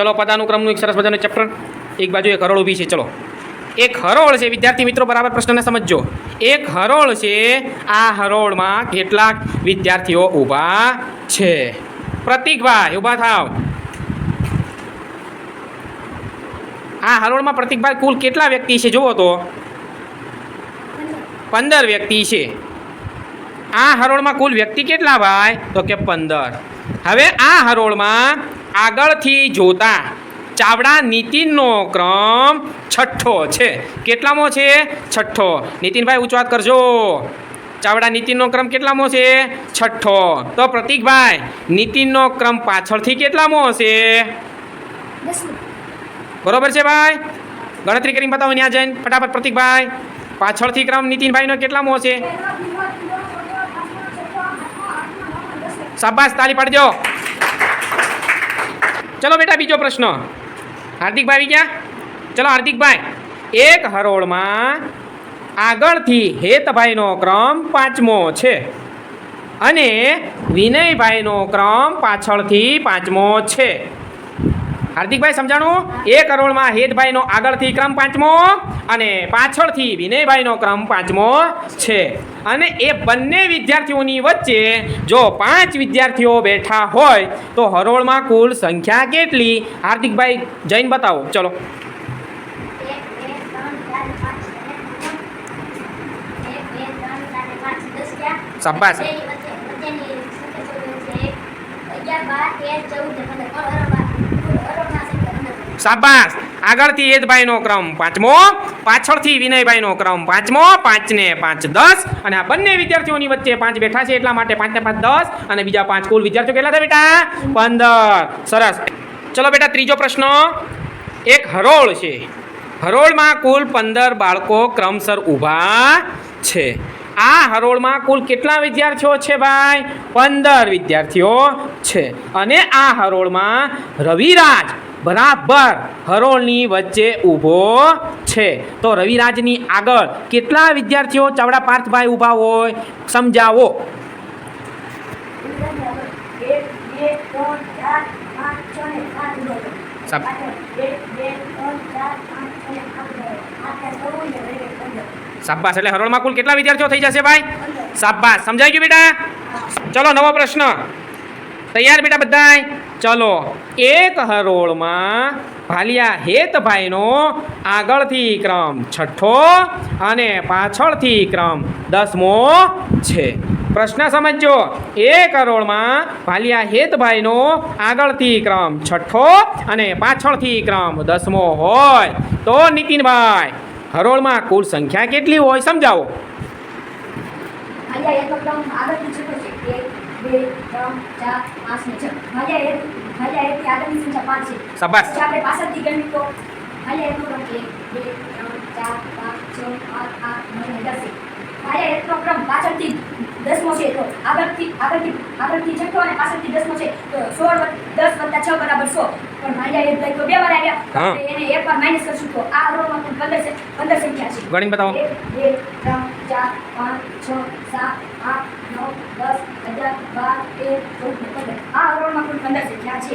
ચલો પદાનુક્રમનું એક સરસ મજાનું ચેપ્ટર એક બાજુ એક હરોળ ઊભી છે. ચલો એક હરોળ છે વિદ્યાર્થી મિત્રો, બરાબર પ્રશ્નને સમજજો. એક હરોળ છે, આ હરોળમાં કેટલાક વિદ્યાર્થીઓ ઊભા છે? પ્રતિકભાઈ ઊભા થાવ. આ હરોળમાં પ્રતિકભાઈ કુલ કેટલા વ્યક્તિ છે જુઓ તો? 15 વ્યક્તિ છે. આ હરોળમાં કુલ વ્યક્તિ કેટલા ભાઈ? તો કે 15. હવે આ હરોળમાં આગળથી જોતા ચાવડા નીતિનનો ક્રમ છઠ્ઠો છે. કેટલામો છે? છઠ્ઠો. નીતિનભાઈ ઊંચો હાથ કરજો. ચાવડા નીતિનનો ક્રમ કેટલામો છે? છઠ્ઠો. તો પ્રતિકભાઈ નીતિનનો ક્રમ પાછળથી કેટલામો હશે? બરોબર છે ભાઈ? ગણતરી કરીને બતાવો ત્યાં જઈને ફટાફટ. પ્રતિકભાઈ પાછળથી ક્રમ નીતિનભાઈનો કેટલામો હશે? શાબાશ, તાળી પાડજો. ચલો બેટા બીજો પ્રશ્ન. હાર્દિકભાઈ આવી ગયા? ચલો હાર્દિકભાઈ, એક હરોળમાં આગળથી હેતભાઈનો ક્રમ 5મો છે અને વિનયભાઈનો ક્રમ પાછળથી 5મો છે. હાર્દિકભાઈ સમજાણું? એક હરોળમાં હેતભાઈનો આગળથી ક્રમ 5મો અને પાછળથી વિનયભાઈનો ક્રમ 5મો છે. અને એ બંને વિદ્યાર્થીઓની વચ્ચે જો 5 વિદ્યાર્થીઓ બેઠા હોય તો હરોળમાં કુલ સંખ્યા કેટલી? હાર્દિકભાઈ જઈને બતાવો. ચલો શાબાશ. શાબાશ. આગળથી હેતભાઈનો ક્રમ 5મો, પાછળથી વિનયભાઈનો ક્રમ 5મો. 5 ને 5 10 અને આ બંને વિદ્યાર્થીઓની વચ્ચે 5 બેઠા છે એટલા માટે 5 ને 5 10 અને બીજા 5 કુલ વિદ્યાર્થીઓ કેટલા થાય બેટા? 15. સરસ. ચલો બેટા ત્રીજો પ્રશ્ન. એક હરોળ છે, હરોળમાં કુલ 15 બાળકો ક્રમસર ઊભા છે. આ હરોળમાં કુલ કેટલા વિદ્યાર્થીઓ છે ભાઈ? 15 વિદ્યાર્થીઓ છે. અને આ હરોળમાં રવિરાજ બરાબર હરોળની વચ્ચે ઊભો છે. તો રવિરાજની આગળ કેટલા વિદ્યાર્થીઓ ચાવડા પાર્થભાઈ ઊભા હોય? સમજાવો. શાબાશ. એટલે હરોળમાં કુલ કેટલા વિદ્યાર્થીઓ થઈ જશે ભાઈ? શાબાશ. સમજાઈ ગયું બેટા? ચલો નવો પ્રશ્ન. તૈયાર બેટા બધાય? ચલો એક હરોળમાં ભાલિયા હેતભાઈનો આગળથી ક્રમ છઠ્ઠો અને પાછળથી ક્રમ 10મો છે. પ્રશ્ન સમજો. એક હરોળમાં ભાલિયા હેતભાઈનો આગળથી ક્રમ છઠ્ઠો અને પાછળથી ક્રમ 10મો હોય તો નીતિનભાઈ હરોળમાં કુલ સંખ્યા કેટલી હોય? સમજાવો. શાબાશ. પાછળથી 10મો છે તો આગળથી છઠ્ઠો અને પાછળથી 10મો છે તો 16 10 + 6 = 100. પણ ભાઈયા એક ભાઈ તો બે વાર આવ્યા એને એક વાર માઈનસ કરશું તો આ હરોળમાં કુલ 15 સંખ્યા છે. ગણી બતાવો. 1 2 3 4 5 6 7 8 9 10 11 12 13 14 15. આ હરોળમાં કુલ 15 સંખ્યા છે.